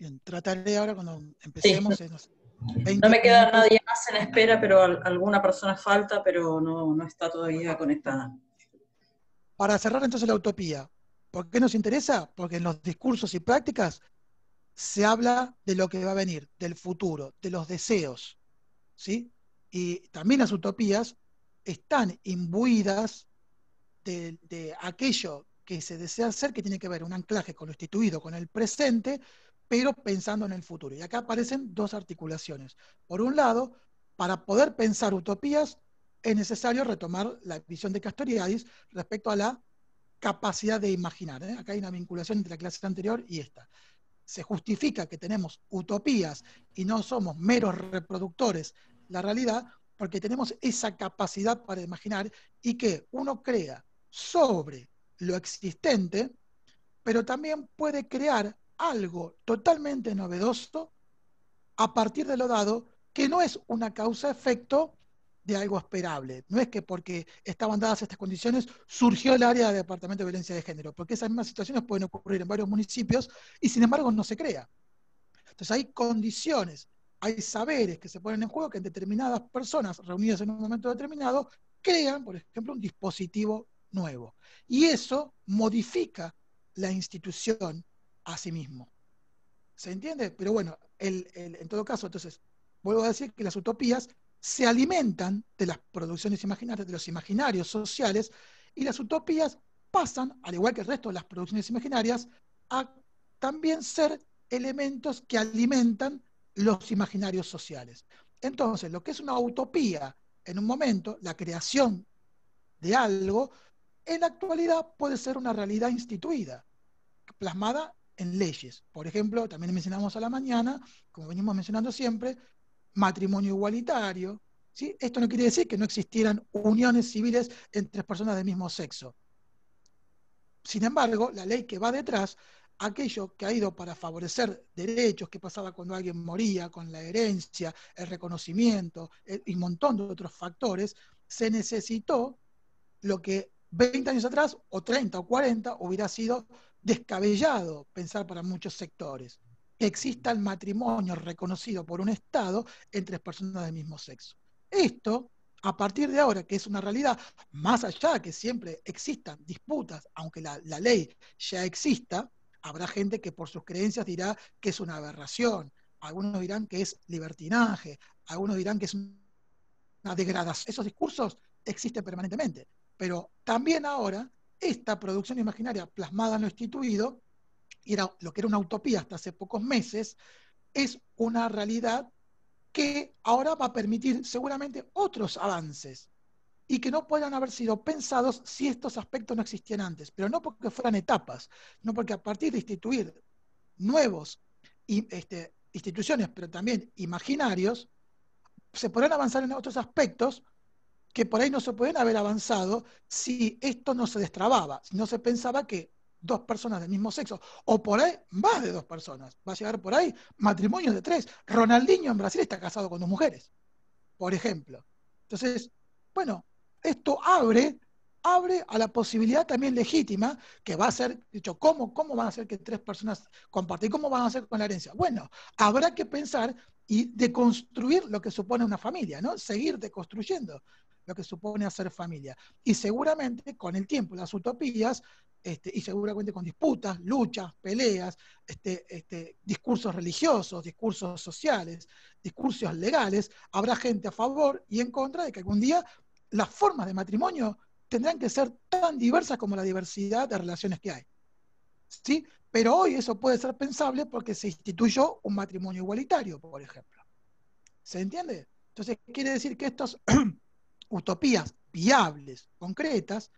Bien, trataré ahora cuando Sí, empecemos en los no 20 me queda minutos. nadie más en espera, pero alguna persona falta, pero no está todavía conectada. Para cerrar entonces la utopía, ¿por qué nos interesa? Porque en los discursos y prácticas se habla de lo que va a venir, del futuro, de los deseos, ¿sí? Y también las utopías están imbuidas de aquello que se desea hacer, que tiene que ver un anclaje con lo instituido, con el presente, pero pensando en el futuro. Y acá aparecen dos articulaciones. Por un lado, para poder pensar utopías, es necesario retomar la visión de Castoriadis respecto a la capacidad de imaginar. Acá hay una vinculación entre la clase anterior y esta. Se justifica que tenemos utopías y no somos meros reproductores de la realidad porque tenemos esa capacidad para imaginar y que uno crea sobre lo existente, pero también puede crear algo totalmente novedoso a partir de lo dado, que no es una causa-efecto de algo esperable. No es que porque estaban dadas estas condiciones surgió el área de Departamento de Violencia de Género, porque esas mismas situaciones pueden ocurrir en varios municipios y sin embargo no se crea. Entonces hay condiciones, hay saberes que se ponen en juego que en determinadas personas reunidas en un momento determinado crean, por ejemplo, un dispositivo nuevo. Y eso modifica la institución a sí mismo. ¿Se entiende? Pero bueno, en todo caso, entonces, vuelvo a decir que las utopías se alimentan de las producciones imaginarias, de los imaginarios sociales, y las utopías pasan, al igual que el resto de las producciones imaginarias, a también ser elementos que alimentan los imaginarios sociales. Entonces, lo que es una utopía en un momento, la creación de algo, en la actualidad puede ser una realidad instituida, plasmada en leyes. Por ejemplo, también mencionamos a la mañana, como venimos mencionando siempre, matrimonio igualitario. ¿Sí? Esto no quiere decir que no existieran uniones civiles entre personas del mismo sexo. Sin embargo, la ley que va detrás, aquello que ha ido para favorecer derechos, que pasaba cuando alguien moría, con la herencia, el reconocimiento y un montón de otros factores, se necesitó lo que 20 años atrás, o 30 o 40, hubiera sido descabellado pensar para muchos sectores, que exista el matrimonio reconocido por un Estado entre personas del mismo sexo. Esto, a partir de ahora, que es una realidad, más allá de que siempre existan disputas, aunque la ley ya exista, habrá gente que por sus creencias dirá que es una aberración, algunos dirán que es libertinaje, algunos dirán que es una degradación. Esos discursos existen permanentemente. Pero también ahora, esta producción imaginaria plasmada en lo instituido, y era lo que era una utopía hasta hace pocos meses, es una realidad que ahora va a permitir seguramente otros avances y que no puedan haber sido pensados si estos aspectos no existían antes, pero no porque fueran etapas, no porque a partir de instituir nuevos instituciones, pero también imaginarios, se podrán avanzar en otros aspectos que por ahí no se pueden haber avanzado si esto no se destrababa, si no se pensaba que dos personas del mismo sexo, o por ahí más de dos personas, va a llegar por ahí matrimonios de tres. Ronaldinho en Brasil está casado con dos mujeres, por ejemplo. Entonces, bueno, esto abre a la posibilidad también legítima que va a ser, dicho, ¿cómo van a hacer que tres personas compartan? ¿Cómo van a hacer con la herencia? Bueno, habrá que pensar y deconstruir lo que supone una familia, ¿no? Seguir deconstruyendo lo que supone hacer familia. Y seguramente con el tiempo, las utopías, y seguramente con disputas, luchas, peleas, discursos religiosos, discursos sociales, discursos legales, habrá gente a favor y en contra de que algún día las formas de matrimonio tendrán que ser tan diversas como la diversidad de relaciones que hay. ¿Sí? Pero hoy eso puede ser pensable porque se instituyó un matrimonio igualitario, por ejemplo. ¿Se entiende? Entonces, quiere decir que estas utopías viables, concretas,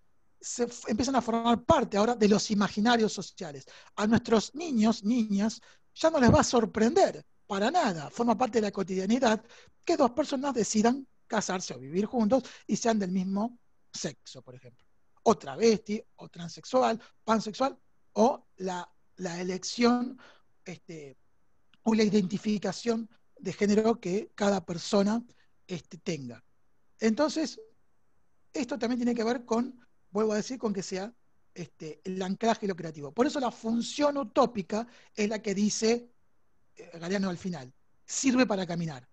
empiezan a formar parte ahora de los imaginarios sociales. A nuestros niños, niñas, ya no les va a sorprender para nada, forma parte de la cotidianidad que dos personas decidan casarse o vivir juntos y sean del mismo sexo, por ejemplo. O travesti, o transexual, pansexual, o la elección o la identificación de género que cada persona tenga. Entonces, esto también tiene que ver con, vuelvo a decir, con que sea el anclaje y lo creativo. Por eso la función utópica es la que dice Galeano al final, sirve para caminar.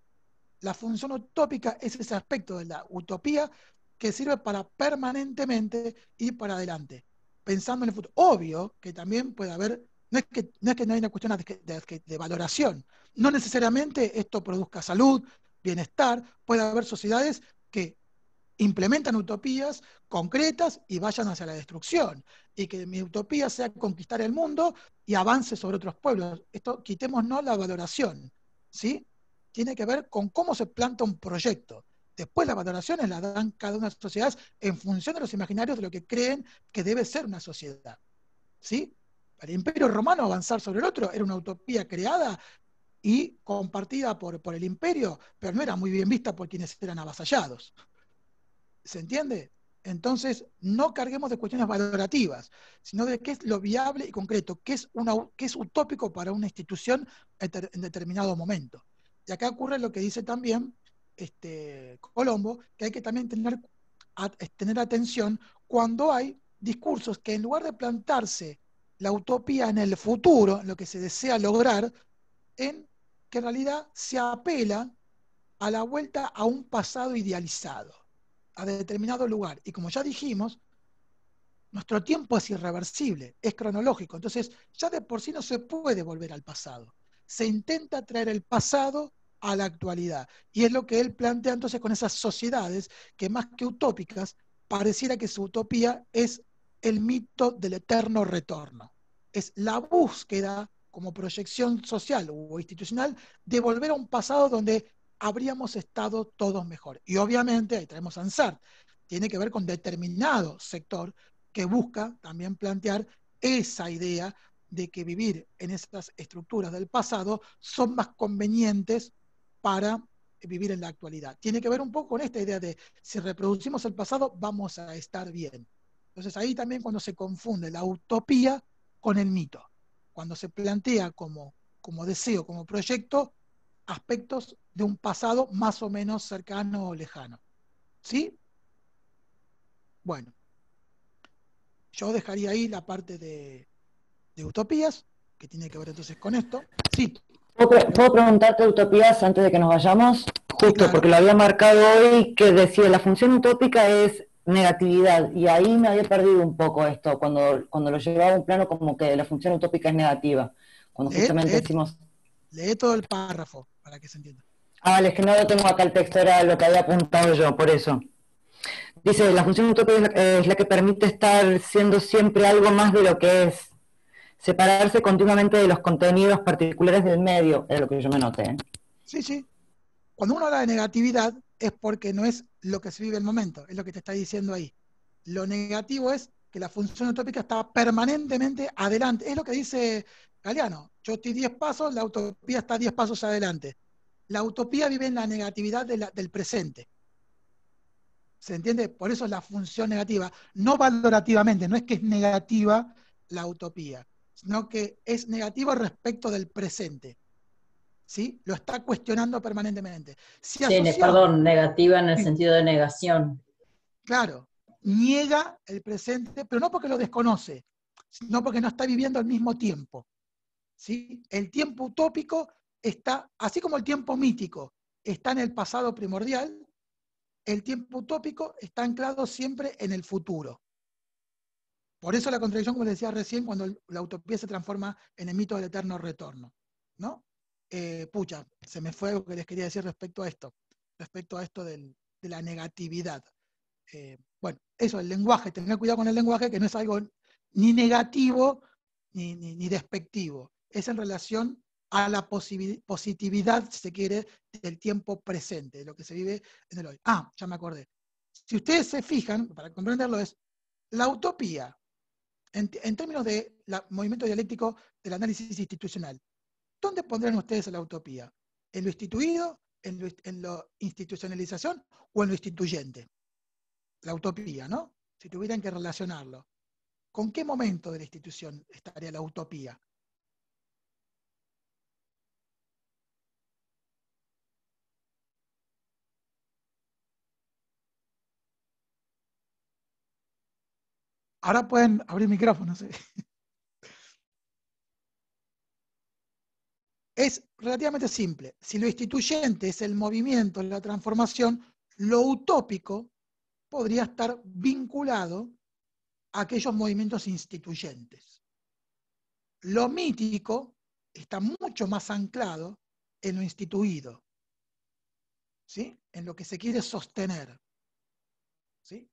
La función utópica es ese aspecto de la utopía que sirve para permanentemente ir para adelante, pensando en el futuro. Obvio que también puede haber, no es que no hay una cuestión de valoración, no necesariamente esto produzca salud, bienestar, puede haber sociedades que implementan utopías concretas y vayan hacia la destrucción, y que mi utopía sea conquistar el mundo y avance sobre otros pueblos. Esto, quitémonos la valoración, ¿sí? Tiene que ver con cómo se planta un proyecto. Después las valoraciones las dan cada una de las sociedades en función de los imaginarios de lo que creen que debe ser una sociedad, ¿sí? Para el Imperio Romano avanzar sobre el otro era una utopía creada y compartida por el imperio, pero no era muy bien vista por quienes eran avasallados. ¿Se entiende? Entonces, no carguemos de cuestiones valorativas, sino de qué es lo viable y concreto, qué es utópico para una institución en determinado momento. Y acá ocurre lo que dice también Colombo, que hay que también tener atención cuando hay discursos que en lugar de plantarse la utopía en el futuro, en lo que se desea lograr, en que en realidad se apela a la vuelta a un pasado idealizado, a determinado lugar. Y como ya dijimos, nuestro tiempo es irreversible, es cronológico. Entonces, ya de por sí no se puede volver al pasado. Se intenta traer el pasado a la actualidad. Y es lo que él plantea entonces con esas sociedades que más que utópicas, pareciera que su utopía es el mito del eterno retorno. Es la búsqueda como proyección social o institucional de volver a un pasado donde habríamos estado todos mejor. Y obviamente, ahí traemos a Ansart, tiene que ver con determinado sector que busca también plantear esa idea de que vivir en esas estructuras del pasado son más convenientes para vivir en la actualidad. Tiene que ver un poco con esta idea de si reproducimos el pasado vamos a estar bien. Entonces ahí también cuando se confunde la utopía con el mito, cuando se plantea como deseo, como proyecto, aspectos de un pasado más o menos cercano o lejano. ¿Sí? Bueno, yo dejaría ahí la parte de utopías, que tiene que ver entonces con esto. Sí, ¿Puedo preguntarte utopías antes de que nos vayamos? sí, Justo claro. porque lo había marcado hoy que decía la función utópica es negatividad y ahí me había perdido un poco esto cuando lo llevaba a un plano como que la función utópica es negativa, cuando Lee, justamente lee, decimos, lee todo el párrafo para que se entienda. vale, es que no lo tengo acá el texto, era lo que había apuntado yo, por eso. Dice, la función utópica es la que permite estar siendo siempre algo más de lo que es, separarse continuamente de los contenidos particulares del medio, es lo que yo me noté. Sí, sí. Cuando uno habla de negatividad es porque no es lo que se vive en el momento, es lo que te está diciendo ahí. Lo negativo es que la función utópica está permanentemente adelante. Es lo que dice Galeano. Yo estoy 10 pasos, la utopía está 10 pasos adelante. La utopía vive en la negatividad del presente. ¿Se entiende? Por eso es la función negativa. No valorativamente, no es que es negativa la utopía, sino que es negativa respecto del presente. ¿Sí? Lo está cuestionando permanentemente. Si Sí, asociamos, perdón, negativa en el sí, sentido de negación. claro, niega el presente, pero no porque lo desconoce, sino porque no está viviendo al mismo tiempo. ¿Sí? El tiempo utópico está, así como el tiempo mítico está en el pasado primordial, el tiempo utópico está anclado siempre en el futuro. Por eso la contradicción, como les decía recién, cuando la utopía se transforma en el mito del eterno retorno. ¿No? Pucha, se me fue algo que les quería decir respecto a esto de la negatividad. Bueno, eso, el lenguaje, tener cuidado con el lenguaje, que no es algo ni negativo ni despectivo. Es en relación a la positividad, si se quiere, del tiempo presente, de lo que se vive en el hoy. Ah, ya me acordé. Si ustedes se fijan, para comprenderlo, es la utopía, en términos de movimiento dialéctico del análisis institucional. ¿Dónde pondrían ustedes la utopía? ¿En lo instituido, en lo institucionalización o en lo instituyente? La utopía, ¿no? Si tuvieran que relacionarlo. ¿Con qué momento de la institución estaría la utopía? Ahora pueden abrir micrófonos. es relativamente simple. Si lo instituyente es el movimiento, la transformación, lo utópico podría estar vinculado a aquellos movimientos instituyentes. Lo mítico está mucho más anclado en lo instituido, ¿sí? En lo que se quiere sostener, ¿sí?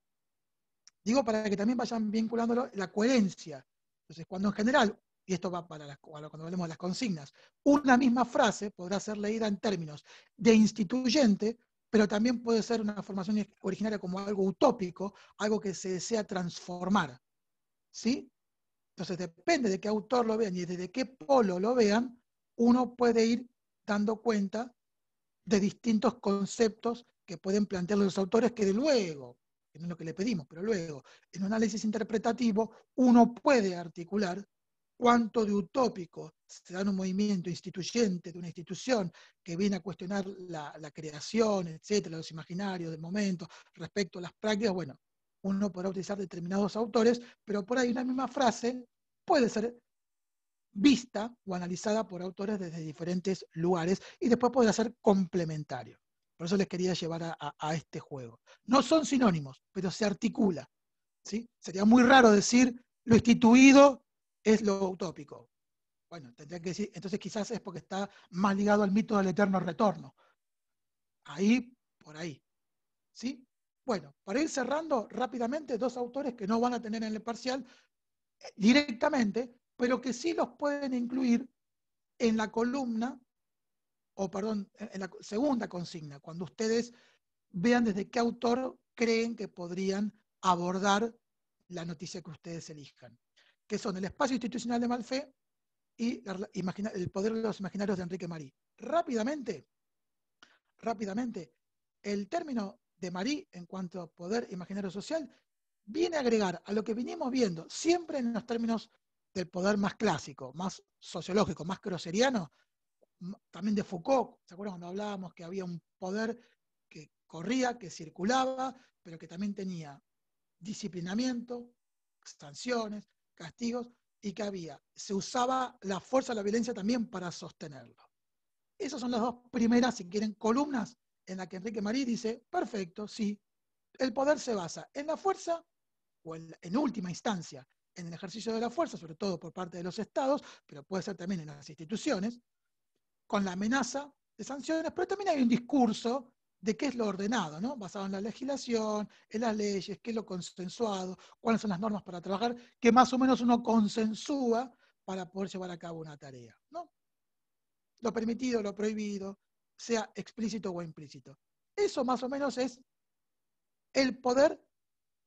Digo para que también vayan vinculándolo la coherencia. Entonces, cuando en general, y esto va para cuando hablemos de las consignas, una misma frase podrá ser leída en términos de instituyente, pero también puede ser una formación originaria como algo utópico, algo que se desea transformar, ¿sí? Entonces, depende de qué autor lo vean y desde qué polo lo vean, uno puede ir dando cuenta de distintos conceptos que pueden plantear los autores que luego, que no es lo que le pedimos, pero luego, en un análisis interpretativo, uno puede articular cuánto de utópico se da en un movimiento instituyente de una institución que viene a cuestionar la creación, etcétera, los imaginarios del momento, respecto a las prácticas. Bueno, uno podrá utilizar determinados autores, pero por ahí una misma frase puede ser vista o analizada por autores desde diferentes lugares y después podrá ser complementario. Por eso les quería llevar a este juego. No son sinónimos, pero se articula, ¿sí? Sería muy raro decir lo instituido es lo utópico. Bueno, tendría que decir, entonces quizás es porque está más ligado al mito del eterno retorno. Ahí, por ahí. ¿Sí? Bueno, para ir cerrando rápidamente, dos autores que no van a tener en el parcial directamente, pero que sí los pueden incluir en la columna, o perdón, en la segunda consigna, cuando ustedes vean desde qué autor creen que podrían abordar la noticia que ustedes elijan, que son El espacio institucional de Malfé y El poder de los imaginarios de Enrique Marí. Rápidamente, el término de Marí en cuanto a poder imaginario social viene a agregar a lo que vinimos viendo, siempre en los términos del poder más clásico, más sociológico, más crosseriano, también de Foucault. ¿Se acuerdan cuando hablábamos que había un poder que corría, que circulaba, pero que también tenía disciplinamiento, sanciones, castigos, y que se usaba la fuerza, la violencia también para sostenerlo? Esas son las dos primeras, si quieren, columnas en las que Enrique Marí dice, perfecto, sí, el poder se basa en la fuerza, o en última instancia, en el ejercicio de la fuerza, sobre todo por parte de los estados, pero puede ser también en las instituciones, con la amenaza de sanciones, pero también hay un discurso de qué es lo ordenado, ¿no? Basado en la legislación, en las leyes, qué es lo consensuado, cuáles son las normas para trabajar, que más o menos uno consensúa para poder llevar a cabo una tarea, ¿no? Lo permitido, lo prohibido, sea explícito o implícito. Eso más o menos es el poder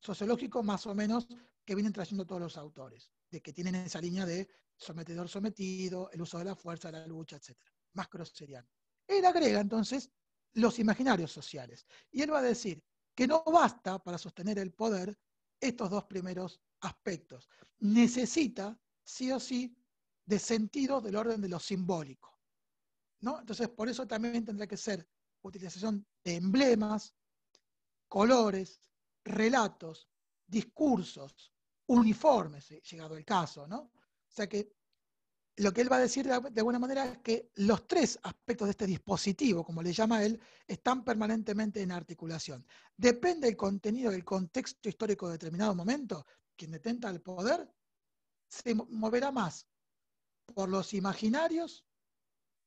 sociológico más o menos que vienen trayendo todos los autores, de que tienen esa línea de sometedor sometido, el uso de la fuerza, la lucha, etc. Más crosseriano. Él agrega entonces los imaginarios sociales. Y él va a decir que no basta para sostener el poder estos dos primeros aspectos. Necesita, sí o sí, de sentido del orden de lo simbólico, ¿no? Entonces, por eso también tendrá que ser utilización de emblemas, colores, relatos, discursos, uniformes, llegado el caso, ¿no? O sea que lo que él va a decir de alguna manera es que los tres aspectos de este dispositivo, como le llama él, están permanentemente en articulación. Depende del contenido, del contexto histórico de determinado momento, quien detenta el poder se moverá más por los imaginarios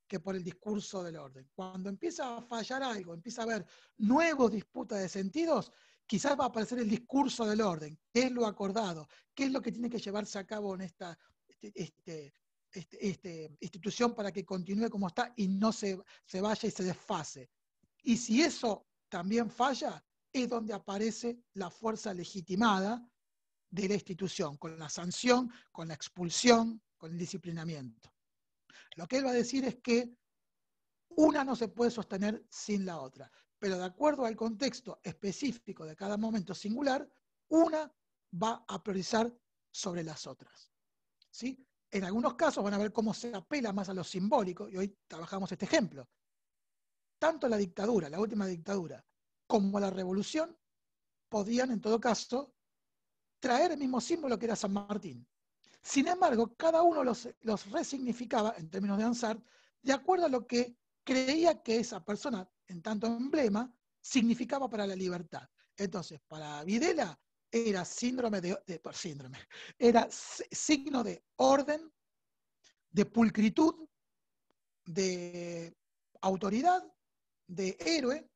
que por el discurso del orden. Cuando empieza a fallar algo, empieza a haber nuevos disputas de sentidos, quizás va a aparecer el discurso del orden, qué es lo acordado, qué es lo que tiene que llevarse a cabo en esta institución para que continúe como está y no se vaya y se desfase. Y si eso también falla, es donde aparece la fuerza legitimada de la institución, con la sanción, con la expulsión, con el disciplinamiento. Lo que él va a decir es que una no se puede sostener sin la otra, pero de acuerdo al contexto específico de cada momento singular, una va a priorizar sobre las otras, ¿sí? En algunos casos van a ver cómo se apela más a lo simbólico, y hoy trabajamos este ejemplo. Tanto la dictadura, la última dictadura, como la revolución, podían en todo caso traer el mismo símbolo que era San Martín. Sin embargo, cada uno los resignificaba, en términos de Ansart, de acuerdo a lo que creía que esa persona, en tanto emblema, significaba para la libertad. Entonces, para Videla era signo de orden, de pulcritud, de autoridad, de héroe,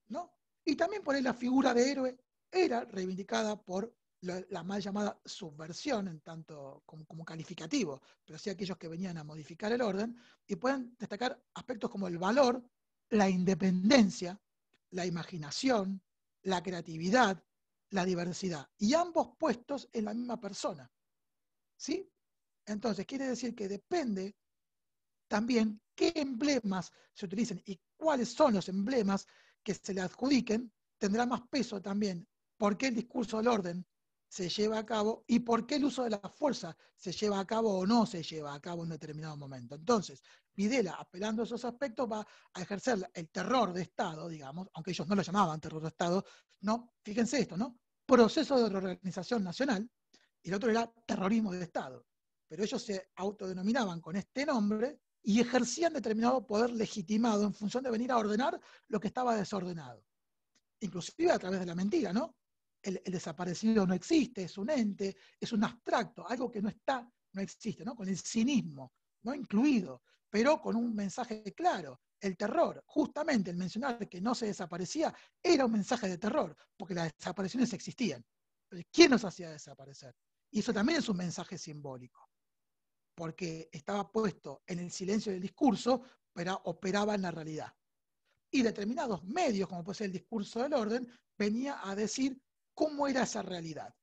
¿no? Y también por ahí la figura de héroe era reivindicada por la mal llamada subversión, en tanto como calificativo, pero sí aquellos que venían a modificar el orden, y pueden destacar aspectos como el valor, la independencia, la imaginación, la creatividad, la diversidad, y ambos puestos en la misma persona, ¿sí? Entonces, quiere decir que depende también qué emblemas se utilicen y cuáles son los emblemas que se le adjudiquen, tendrá más peso también por qué el discurso del orden se lleva a cabo y por qué el uso de la fuerza se lleva a cabo o no se lleva a cabo en determinado momento. Entonces, Videla, apelando a esos aspectos, va a ejercer el terror de Estado, digamos, aunque ellos no lo llamaban terror de Estado, no, fíjense esto, ¿no? Proceso de reorganización nacional, y el otro era terrorismo de Estado. Pero ellos se autodenominaban con este nombre y ejercían determinado poder legitimado en función de venir a ordenar lo que estaba desordenado. Inclusive a través de la mentira, ¿no? El desaparecido no existe, es un ente, es un abstracto, algo que no está, no existe, ¿no? Con el cinismo, ¿no? Incluido, pero con un mensaje claro. El terror, justamente el mencionar que no se desaparecía, era un mensaje de terror, porque las desapariciones existían. ¿Quién nos hacía desaparecer? Y eso también es un mensaje simbólico, porque estaba puesto en el silencio del discurso, pero operaba en la realidad. Y determinados medios, como puede ser el discurso del orden, venía a decir cómo era esa realidad,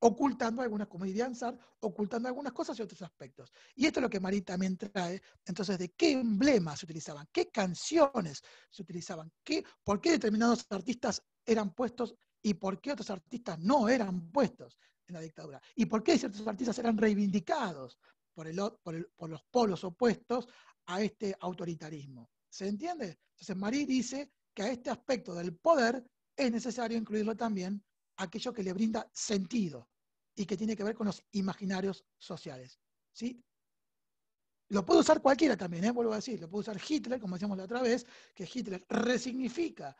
ocultando algunas, como diría Ansar, ocultando algunas cosas y otros aspectos. Y esto es lo que Marí también trae, entonces, de qué emblemas se utilizaban, qué canciones se utilizaban, por qué determinados artistas eran puestos y por qué otros artistas no eran puestos en la dictadura, y por qué ciertos artistas eran reivindicados por los polos opuestos a este autoritarismo. ¿Se entiende? Entonces Marí dice que a este aspecto del poder es necesario incluirlo también aquello que le brinda sentido y que tiene que ver con los imaginarios sociales. ¿Sí? Lo puede usar cualquiera también, vuelvo a decir, lo puede usar Hitler, como decíamos la otra vez, que Hitler resignifica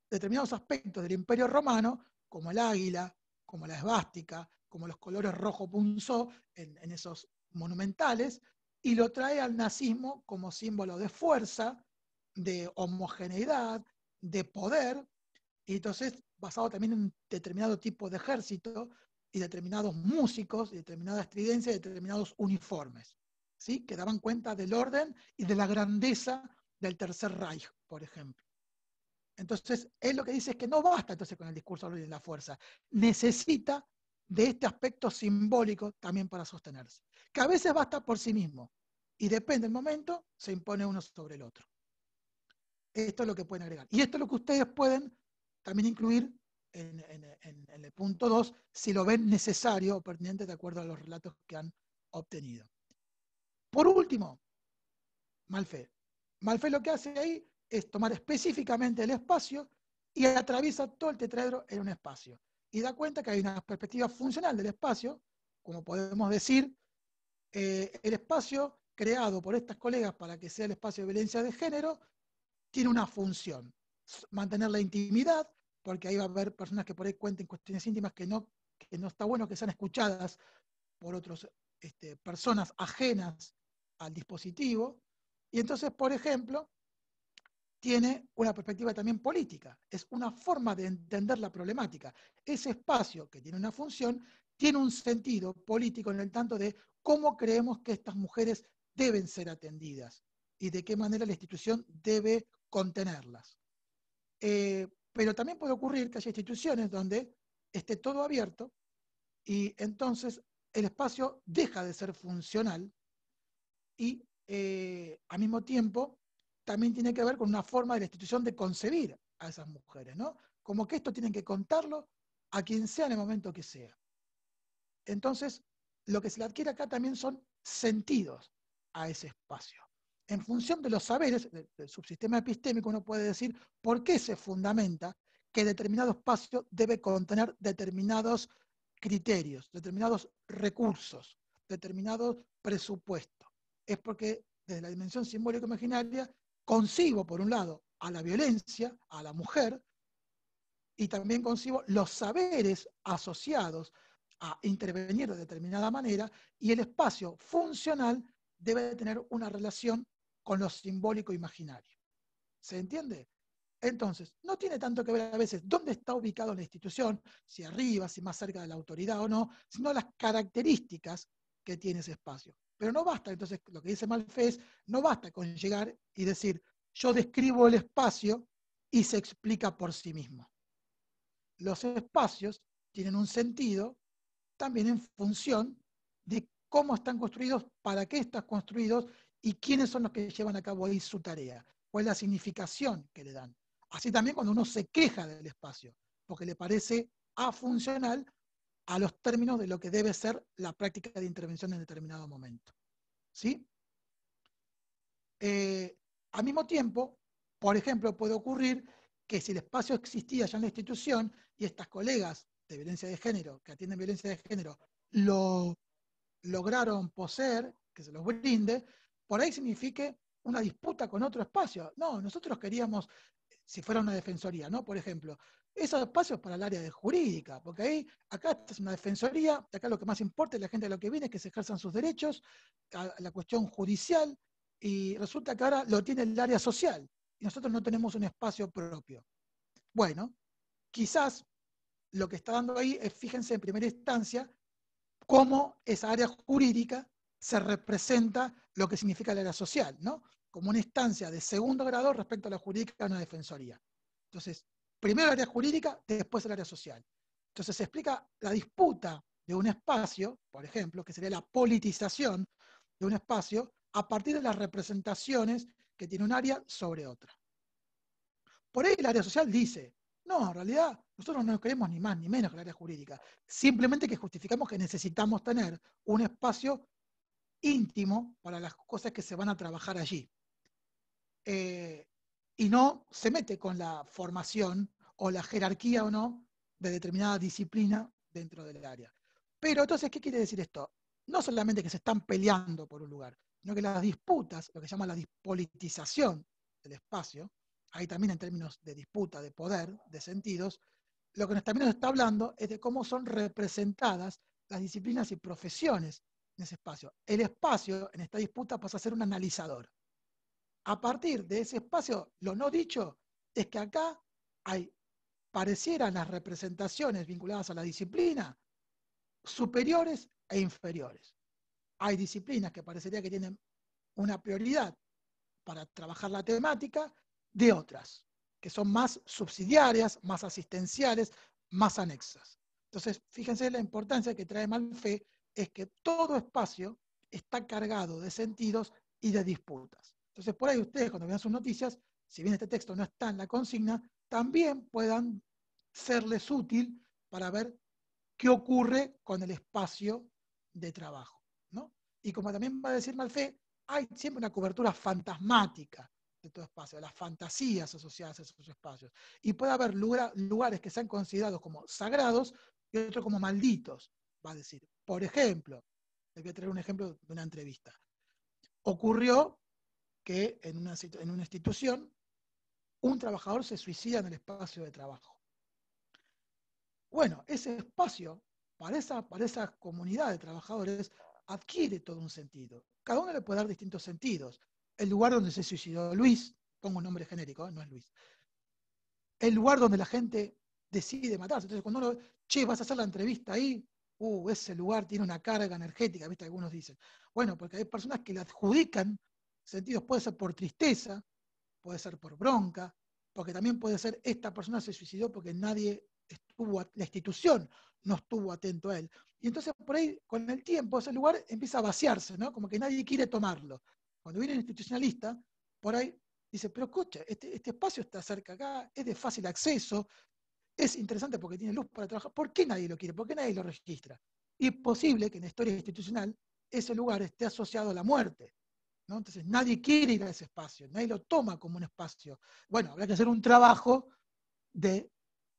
determinados aspectos del Imperio Romano, como el águila, como la esvástica, como los colores rojo punzó en esos monumentales, y lo trae al nazismo como símbolo de fuerza, de homogeneidad, de poder, y entonces basado también en un determinado tipo de ejército, y determinados músicos, y determinada estridencia, y determinados uniformes, ¿sí? Que daban cuenta del orden y de la grandeza del Tercer Reich, por ejemplo. Entonces, él lo que dice es que no basta entonces con el discurso de la fuerza, necesita de este aspecto simbólico también para sostenerse, que a veces basta por sí mismo, y depende del momento, se impone uno sobre el otro. Esto es lo que pueden agregar. Y esto es lo que ustedes pueden también incluir en el punto 2, si lo ven necesario o pertinente de acuerdo a los relatos que han obtenido. Por último, Malfé. Malfé lo que hace ahí es tomar específicamente el espacio y atraviesa todo el tetraedro en un espacio. Y da cuenta que hay una perspectiva funcional del espacio, como podemos decir, el espacio creado por estas colegas para que sea el espacio de violencia de género tiene una función, mantener la intimidad, porque ahí va a haber personas que por ahí cuenten cuestiones íntimas que no está bueno que sean escuchadas por otras personas ajenas al dispositivo. Y entonces, por ejemplo, tiene una perspectiva también política, es una forma de entender la problemática. Ese espacio que tiene una función tiene un sentido político en el tanto de cómo creemos que estas mujeres deben ser atendidas y de qué manera la institución debe contenerlas. Pero también puede ocurrir que haya instituciones donde esté todo abierto y entonces el espacio deja de ser funcional y al mismo tiempo también tiene que ver con una forma de la institución de concebir a esas mujeres, ¿no? Como que esto tienen que contarlo a quien sea en el momento que sea. Entonces, lo que se le adquiere acá también son sentidos a ese espacio. En función de los saberes, del subsistema epistémico, uno puede decir por qué se fundamenta que determinado espacio debe contener determinados criterios, determinados recursos, determinados presupuestos. Es porque desde la dimensión simbólica imaginaria, concibo, por un lado, a la violencia, a la mujer, y también concibo los saberes asociados a intervenir de determinada manera, y el espacio funcional debe tener una relación con lo simbólico imaginario. ¿Se entiende? Entonces, no tiene tanto que ver a veces dónde está ubicado la institución, si arriba, si más cerca de la autoridad o no, sino las características que tiene ese espacio. Pero no basta, entonces, lo que dice Malfé es, no basta con llegar y decir, yo describo el espacio y se explica por sí mismo. Los espacios tienen un sentido también en función de cómo están construidos, para qué están construidos y quiénes son los que llevan a cabo ahí su tarea, cuál es la significación que le dan. Así también cuando uno se queja del espacio, porque le parece afuncional a los términos de lo que debe ser la práctica de intervención en determinado momento. ¿Sí? Al mismo tiempo, por ejemplo, puede ocurrir que si el espacio existía ya en la institución y estas colegas de violencia de género, que atienden violencia de género, lo lograron poseer, que se los brinde, por ahí signifique una disputa con otro espacio. No, nosotros queríamos, si fuera una defensoría, ¿no? Por ejemplo, esos espacios para el área de jurídica, porque ahí, acá es una defensoría, acá lo que más importa es la gente a lo que viene es que se ejerzan sus derechos, a la cuestión judicial, y resulta que ahora lo tiene el área social, y nosotros no tenemos un espacio propio. Bueno, quizás lo que está dando ahí es, fíjense en primera instancia, cómo esa área jurídica se representa lo que significa el área social, ¿no? Como una instancia de segundo grado respecto a la jurídica de una defensoría. Entonces, primero el área jurídica, después el área social. Entonces se explica la disputa de un espacio, por ejemplo, que sería la politización de un espacio, a partir de las representaciones que tiene un área sobre otra. Por ahí el área social dice, no, en realidad nosotros no queremos ni más ni menos que el área jurídica, simplemente que justificamos que necesitamos tener un espacio íntimo para las cosas que se van a trabajar allí. Y no se mete con la formación o la jerarquía o no de determinada disciplina dentro del área. Pero entonces, ¿qué quiere decir esto? No solamente que se están peleando por un lugar, sino que las disputas, lo que se llama la dispolitización del espacio, ahí también en términos de disputa, de poder, de sentidos, lo que también nos está hablando es de cómo son representadas las disciplinas y profesiones en ese espacio. El espacio en esta disputa pasa a ser un analizador. A partir de ese espacio, lo no dicho es que acá hay, parecieran las representaciones vinculadas a la disciplina superiores e inferiores. Hay disciplinas que parecería que tienen una prioridad para trabajar la temática de otras, que son más subsidiarias, más asistenciales, más anexas. Entonces, fíjense la importancia que trae Malfé, es que todo espacio está cargado de sentidos y de disputas. Entonces, por ahí ustedes, cuando vean sus noticias, si bien este texto no está en la consigna, también puedan serles útil para ver qué ocurre con el espacio de trabajo, ¿no? Y como también va a decir Malfé, hay siempre una cobertura fantasmática de todo espacio, las fantasías asociadas a esos espacios. Y puede haber lugares que sean considerados como sagrados y otros como malditos, va a decir. Por ejemplo, les voy a traer un ejemplo de una entrevista. Ocurrió que en una institución un trabajador se suicida en el espacio de trabajo. Bueno, ese espacio para esa comunidad de trabajadores adquiere todo un sentido. Cada uno le puede dar distintos sentidos. El lugar donde se suicidó Luis, pongo un nombre genérico, no es Luis. El lugar donde la gente decide matarse. Entonces, cuando uno, che, vas a hacer la entrevista ahí, ese lugar tiene una carga energética, ¿viste? Algunos dicen. Bueno, porque hay personas que le adjudican sentidos, puede ser por tristeza, puede ser por bronca, porque también puede ser esta persona se suicidó porque nadie estuvo, la institución no estuvo atento a él. Y entonces por ahí, con el tiempo, ese lugar empieza a vaciarse, ¿no? Como que nadie quiere tomarlo. Cuando viene el institucionalista, por ahí dice, pero escucha, este espacio está cerca acá, es de fácil acceso, es interesante porque tiene luz para trabajar. ¿Por qué nadie lo quiere? ¿Por qué nadie lo registra? Y es posible que en la historia institucional ese lugar esté asociado a la muerte, ¿no? Entonces nadie quiere ir a ese espacio, nadie lo toma como un espacio. Bueno, habrá que hacer un trabajo de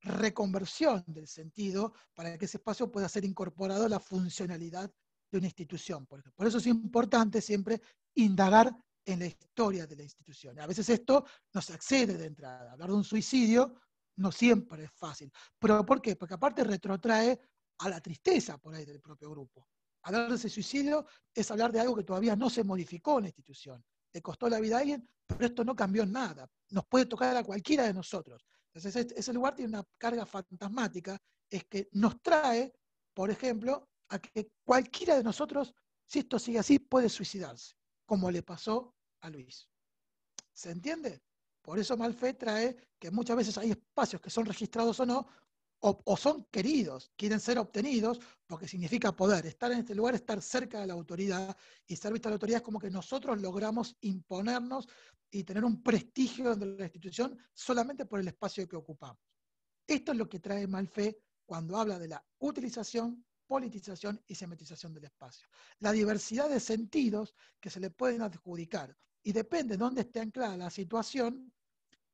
reconversión del sentido para que ese espacio pueda ser incorporado a la funcionalidad de una institución. Por eso es importante siempre indagar en la historia de la institución. A veces esto no se accede de entrada. Hablar de un suicidio no siempre es fácil. ¿Pero por qué? Porque aparte retrotrae a la tristeza por ahí del propio grupo. Hablar de ese suicidio es hablar de algo que todavía no se modificó en la institución. Le costó la vida a alguien, pero esto no cambió en nada. Nos puede tocar a cualquiera de nosotros. Entonces ese lugar tiene una carga fantasmática, es que nos trae, por ejemplo, a que cualquiera de nosotros, si esto sigue así, puede suicidarse, como le pasó a Luis. ¿Se entiende? Por eso Malfe trae que muchas veces hay espacios que son registrados o no, o son queridos, quieren ser obtenidos, porque significa poder. Estar en este lugar, estar cerca de la autoridad, y ser vista de la autoridad es como que nosotros logramos imponernos y tener un prestigio dentro de la institución solamente por el espacio que ocupamos. Esto es lo que trae Malfe cuando habla de la utilización, politización y semitización del espacio. La diversidad de sentidos que se le pueden adjudicar, y depende de dónde esté anclada la situación,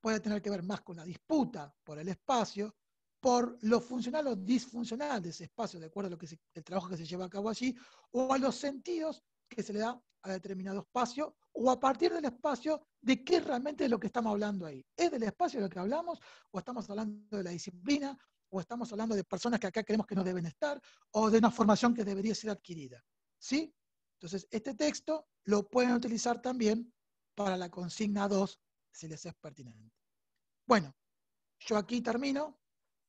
puede tener que ver más con la disputa por el espacio, por lo funcional o disfuncional de ese espacio, de acuerdo a el trabajo que se lleva a cabo allí, o a los sentidos que se le da a determinado espacio, o a partir del espacio de qué realmente es lo que estamos hablando ahí. ¿Es del espacio de lo que hablamos, o estamos hablando de la disciplina, o estamos hablando de personas que acá creemos que no deben estar, o de una formación que debería ser adquirida? ¿Sí? Entonces, este texto lo pueden utilizar también para la consigna 2, si les es pertinente. Bueno, yo aquí termino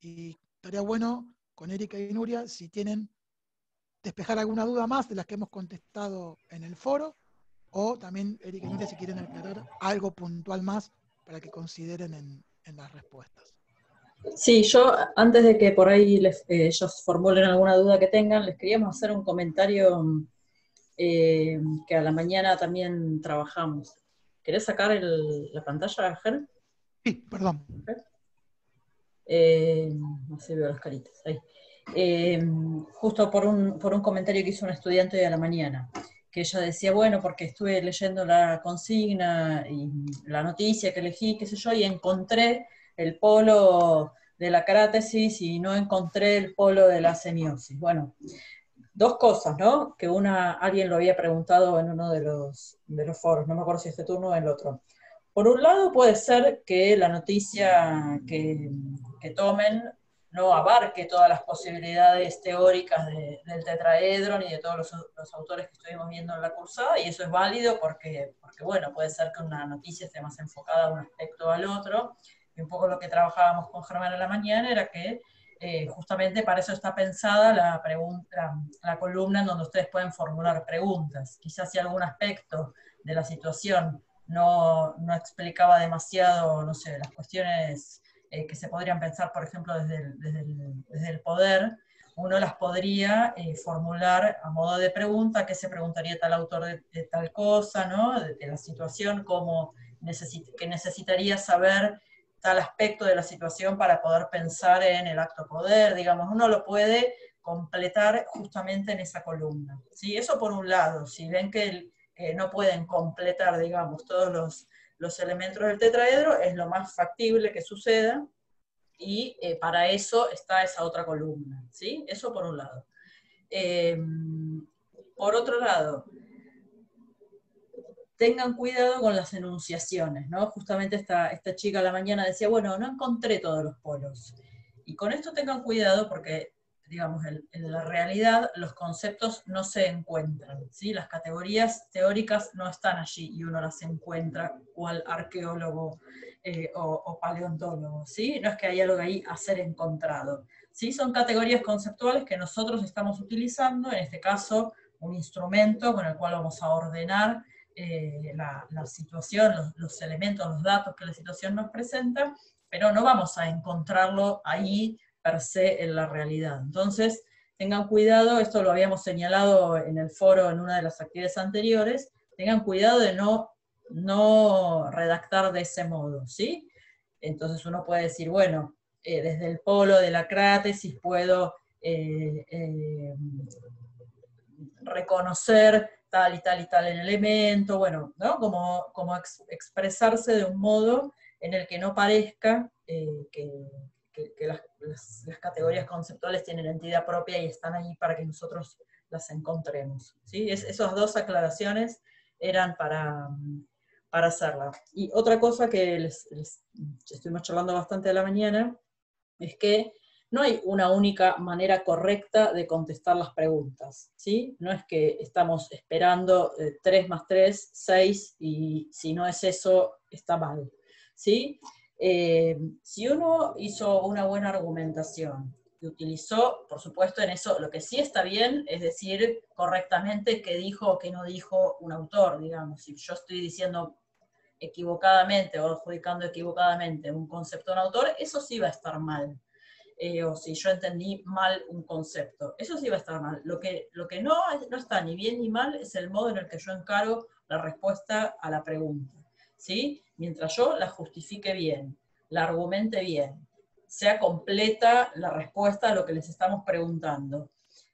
y estaría bueno con Erika y Nuria si tienen despejar alguna duda más de las que hemos contestado en el foro, o también Erika y Nuria si quieren aclarar algo puntual más para que consideren en las respuestas. Sí, yo antes de que por ahí ellos formulen alguna duda que tengan, les queríamos hacer un comentario que a la mañana también trabajamos. ¿Querés sacar la pantalla, Ger? Sí, perdón. No sé, veo las caritas. Ahí. Justo por un comentario que hizo un estudiante de a la mañana, que ella decía, bueno, porque estuve leyendo la consigna y la noticia que elegí, qué sé yo, y encontré el polo de la carátesis y no encontré el polo de la semiosis. Bueno, dos cosas, ¿no? Que alguien lo había preguntado en uno de los foros, no me acuerdo si este turno o el otro. Por un lado puede ser que la noticia que tomen no abarque todas las posibilidades teóricas del tetraedro ni de todos los autores que estuvimos viendo en la cursada, y eso es válido porque, bueno, puede ser que una noticia esté más enfocada a un aspecto o al otro, y un poco lo que trabajábamos con Germán en la mañana era que justamente para eso está pensada la columna en donde ustedes pueden formular preguntas. Quizás si algún aspecto de la situación no explicaba demasiado, no sé, las cuestiones que se podrían pensar, por ejemplo, desde el poder, uno las podría formular a modo de pregunta, ¿qué se preguntaría tal autor de tal cosa, ¿no? De la situación, que necesitaría saber tal aspecto de la situación para poder pensar en el acto poder, digamos, uno lo puede completar justamente en esa columna, ¿sí? Eso por un lado, si ven que no pueden completar, digamos, todos los elementos del tetraedro, es lo más factible que suceda, y para eso está esa otra columna, ¿sí? Eso por un lado. Por otro lado, tengan cuidado con las enunciaciones, ¿no? Justamente esta chica a la mañana decía, bueno, no encontré todos los polos. Y con esto tengan cuidado porque, digamos, en la realidad los conceptos no se encuentran, ¿sí? Las categorías teóricas no están allí y uno las encuentra cual arqueólogo o paleontólogo, ¿sí? No es que haya algo ahí a ser encontrado, ¿sí? Son categorías conceptuales que nosotros estamos utilizando, en este caso, un instrumento con el cual vamos a ordenar la situación, los elementos, los datos que la situación nos presenta, pero no vamos a encontrarlo ahí per se en la realidad. Entonces, tengan cuidado, esto lo habíamos señalado en el foro en una de las actividades anteriores, tengan cuidado de no redactar de ese modo, ¿sí? Entonces uno puede decir, bueno, desde el polo de la crátesis puedo reconocer tal y tal y tal el elemento, bueno, ¿no? Como expresarse de un modo en el que no parezca que las categorías conceptuales tienen entidad propia y están ahí para que nosotros las encontremos, ¿sí? Esas dos aclaraciones eran para hacerla. Y otra cosa que les estuvimos charlando bastante a la mañana, es que no hay una única manera correcta de contestar las preguntas, ¿sí? No es que estamos esperando 3 más 3, 6, y si no es eso, está mal, ¿sí? Si uno hizo una buena argumentación y utilizó, por supuesto, en eso, lo que sí está bien es decir correctamente qué dijo o qué no dijo un autor, digamos. Si yo estoy diciendo equivocadamente o adjudicando equivocadamente un concepto a un autor, eso sí va a estar mal. O si yo entendí mal un concepto, eso sí va a estar mal. Lo que no está ni bien ni mal es el modo en el que yo encaro la respuesta a la pregunta, ¿sí? Mientras yo la justifique bien, la argumente bien, sea completa la respuesta a lo que les estamos preguntando,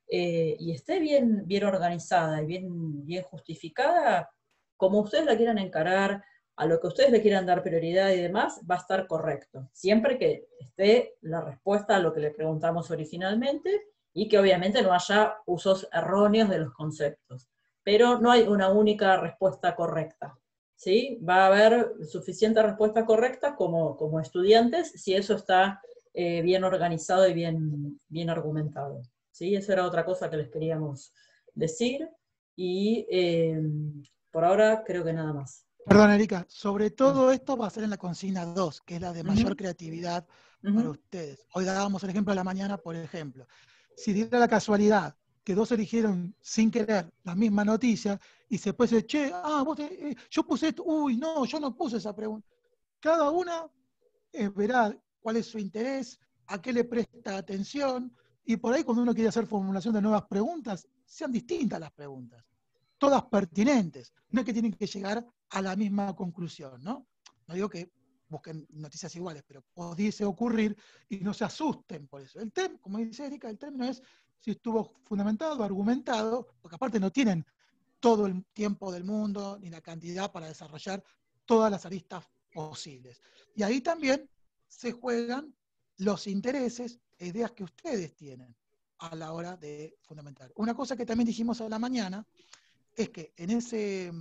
y esté bien organizada y bien justificada, como ustedes la quieran encarar, a lo que ustedes le quieran dar prioridad y demás, va a estar correcto. Siempre que esté la respuesta a lo que le preguntamos originalmente y que obviamente no haya usos erróneos de los conceptos. Pero no hay una única respuesta correcta, ¿sí? Va a haber suficientes respuestas correctas como estudiantes si eso está bien organizado y bien argumentado, ¿sí? Eso era otra cosa que les queríamos decir. Y por ahora creo que nada más. Perdón, Erika, sobre todo esto va a ser en la consigna 2, que es la de mayor Ujú. creatividad para Ujú. ustedes. Hoy dábamos el ejemplo de la mañana, por ejemplo. Si diera la casualidad que dos eligieron sin querer la misma noticia y se puede che, yo puse esto, uy, no, yo no puse esa pregunta. Cada una verá cuál es su interés, a qué le presta atención, y por ahí cuando uno quiere hacer formulación de nuevas preguntas, sean distintas las preguntas, todas pertinentes, no es que tienen que llegar a la misma conclusión, ¿no? No digo que busquen noticias iguales, pero pudiese ocurrir y no se asusten por eso. El tema, como dice Erika, el término es si estuvo fundamentado, argumentado, porque aparte no tienen todo el tiempo del mundo ni la cantidad para desarrollar todas las aristas posibles. Y ahí también se juegan los intereses e ideas que ustedes tienen a la hora de fundamentar. Una cosa que también dijimos a la mañana es que en ese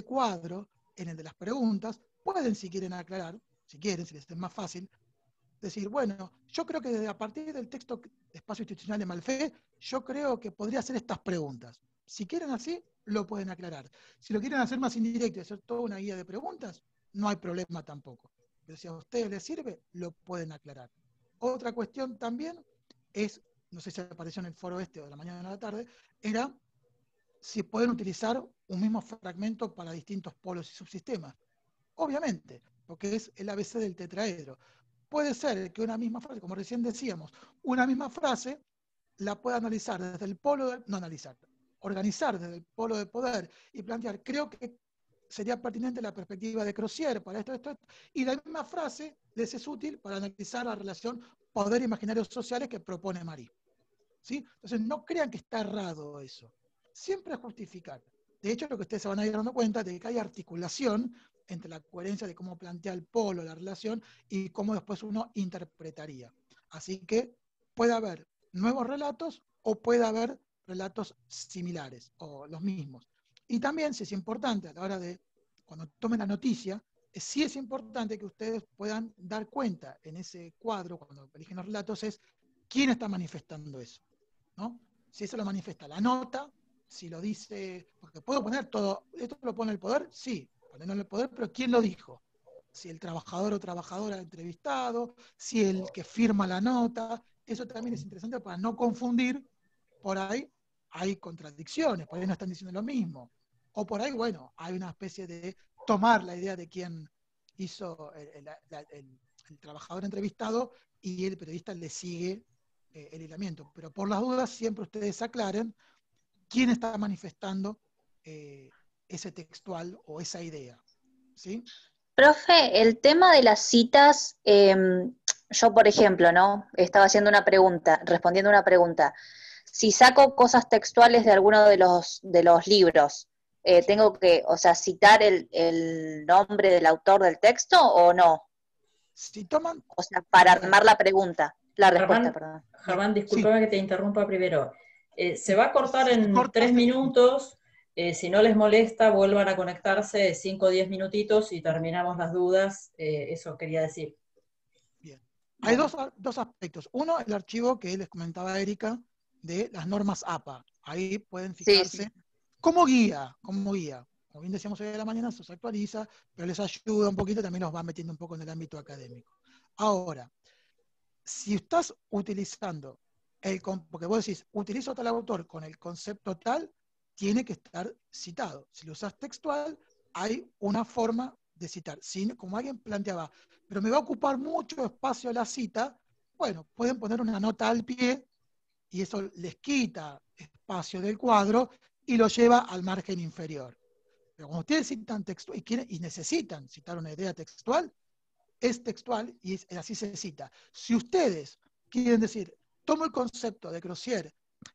cuadro, en el de las preguntas, pueden, si quieren aclarar, si quieren, si les es más fácil, decir, bueno, yo creo que a partir del texto de Espacio Institucional de Malfe, yo creo que podría hacer estas preguntas. Si quieren así, lo pueden aclarar. Si lo quieren hacer más indirecto y hacer toda una guía de preguntas, no hay problema tampoco. Pero si a ustedes les sirve, lo pueden aclarar. Otra cuestión también es, no sé si apareció en el foro este o de la mañana o de la tarde, era si pueden utilizar un mismo fragmento para distintos polos y subsistemas. Obviamente, porque es el ABC del tetraedro. Puede ser que una misma frase, como recién decíamos, una misma frase la pueda analizar desde el polo de, no analizar, organizar desde el polo de poder y plantear, creo que sería pertinente la perspectiva de Crozier para esto, y la misma frase les es útil para analizar la relación poder imaginarios sociales que propone Marie. ¿Sí? Entonces no crean que está errado eso. Siempre es justificar. De hecho, lo que ustedes se van a ir dando cuenta de que hay articulación entre la coherencia de cómo plantea el polo la relación y cómo después uno interpretaría. Así que puede haber nuevos relatos o puede haber relatos similares o los mismos. Y también, si es importante a la hora de, cuando tomen la noticia, sí es importante que ustedes puedan dar cuenta en ese cuadro, cuando eligen los relatos, es quién está manifestando eso, ¿no? Si eso lo manifiesta la nota, si lo dice, porque puedo poner todo, ¿esto lo pone el poder? Sí, ponerlo en el poder, pero ¿quién lo dijo? Si el trabajador o trabajadora entrevistado, si el que firma la nota, eso también es interesante para no confundir, por ahí hay contradicciones, por ahí no están diciendo lo mismo, o por ahí, bueno, hay una especie de tomar la idea de quién hizo el trabajador entrevistado y el periodista le sigue el hilamiento. Pero por las dudas, siempre ustedes aclaren quién está manifestando ese textual o esa idea. ¿Sí? Profe, el tema de las citas, yo por ejemplo, ¿no? Estaba haciendo una pregunta, respondiendo una pregunta. Si saco cosas textuales de alguno de los libros, ¿tengo que, o sea, citar el nombre del autor del texto o no? Si toman... O sea, para armar la pregunta, la respuesta, perdón. Germán, discúlpame que te interrumpa primero. Se va a cortar Se en corta 3 minutos. Si no les molesta, vuelvan a conectarse 5 o 10 minutitos y terminamos las dudas. Eso quería decir. Bien. Hay dos aspectos. Uno, el archivo que les comentaba Erika de las normas APA. Ahí pueden fijarse Sí. como guía, como guía. Como bien decíamos hoy de la mañana, eso se actualiza, pero les ayuda un poquito, también los va metiendo un poco en el ámbito académico. Ahora, si estás utilizando porque vos decís, utilizo tal autor con el concepto tal, tiene que estar citado. Si lo usas textual, hay una forma de citar. Como alguien planteaba, pero me va a ocupar mucho espacio la cita, bueno, pueden poner una nota al pie y eso les quita espacio del cuadro y lo lleva al margen inferior. Pero cuando ustedes citan textual y necesitan citar una idea textual, es textual y así se cita. Si ustedes quieren decir, tomo el concepto de Crozier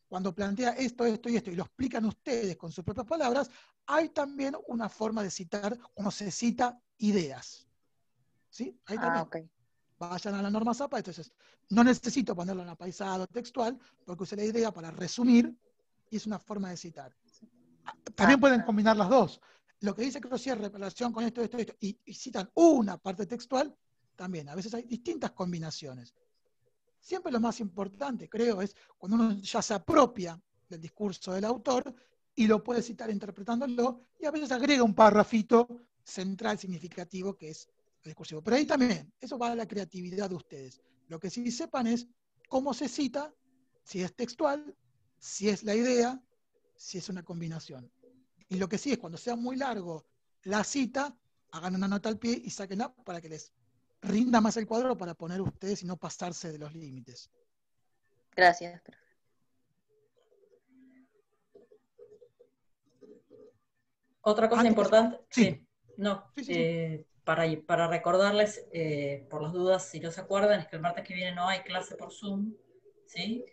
cuando plantea esto, esto y esto, y lo explican ustedes con sus propias palabras, hay también una forma de citar cuando se cita ideas. ¿Sí? Ahí también. Ok. Vayan a la norma ZAPA, entonces no necesito ponerlo en apaisado textual, porque usé la idea para resumir y es una forma de citar. También pueden combinar las dos. Lo que dice Crozier en relación con esto, y citan una parte textual, también. A veces hay distintas combinaciones. Siempre lo más importante, creo, es cuando uno ya se apropia del discurso del autor y lo puede citar interpretándolo, y a veces agrega un párrafito central significativo que es el discursivo. Pero ahí también, eso va a la creatividad de ustedes. Lo que sí sepan es cómo se cita, si es textual, si es la idea, si es una combinación. Y lo que sí es, cuando sea muy largo la cita, hagan una nota al pie y sáquenla para que les rinda más el cuadro para poner ustedes y no pasarse de los límites. Gracias. Otra cosa importante, sí. No, Sí. para recordarles, por las dudas, si no se acuerdan, es que el martes que viene no hay clase por Zoom, ¿sí?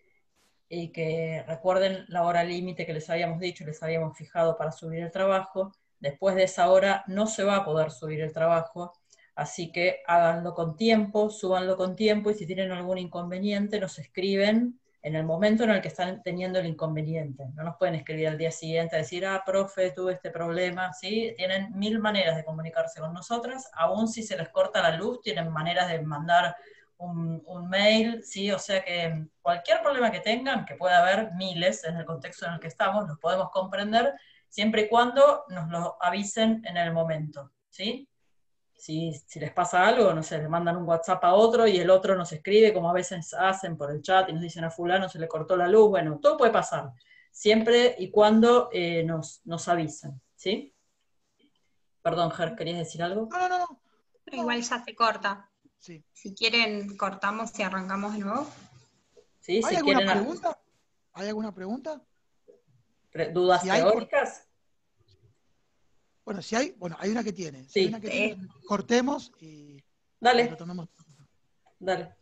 Y que recuerden la hora límite que les habíamos dicho, les habíamos fijado para subir el trabajo. Después de esa hora no se va a poder subir el trabajo, así que háganlo con tiempo, súbanlo con tiempo, y si tienen algún inconveniente nos escriben en el momento en el que están teniendo el inconveniente. No nos pueden escribir al día siguiente a decir, profe, tuve este problema, ¿sí? Tienen 1000 maneras de comunicarse con nosotras, aún si se les corta la luz, tienen maneras de mandar un mail, ¿sí? O sea que cualquier problema que tengan, que pueda haber miles en el contexto en el que estamos, los podemos comprender, siempre y cuando nos lo avisen en el momento, ¿sí? Si les pasa algo, no sé, le mandan un WhatsApp a otro y el otro nos escribe, como a veces hacen por el chat y nos dicen a fulano se le cortó la luz, bueno, todo puede pasar, siempre y cuando nos avisen, ¿sí? Perdón, Ger, ¿querías decir algo? No. Igual ya se corta. Sí. Si quieren, cortamos y arrancamos de nuevo. ¿Sí? ¿Hay Si alguna quieren, pregunta? ¿Hay alguna pregunta? ¿dudas teóricas? Bueno, si hay, hay una que tiene. Si hay Sí. una que tiene, cortemos y Dale. retomemos. Dale.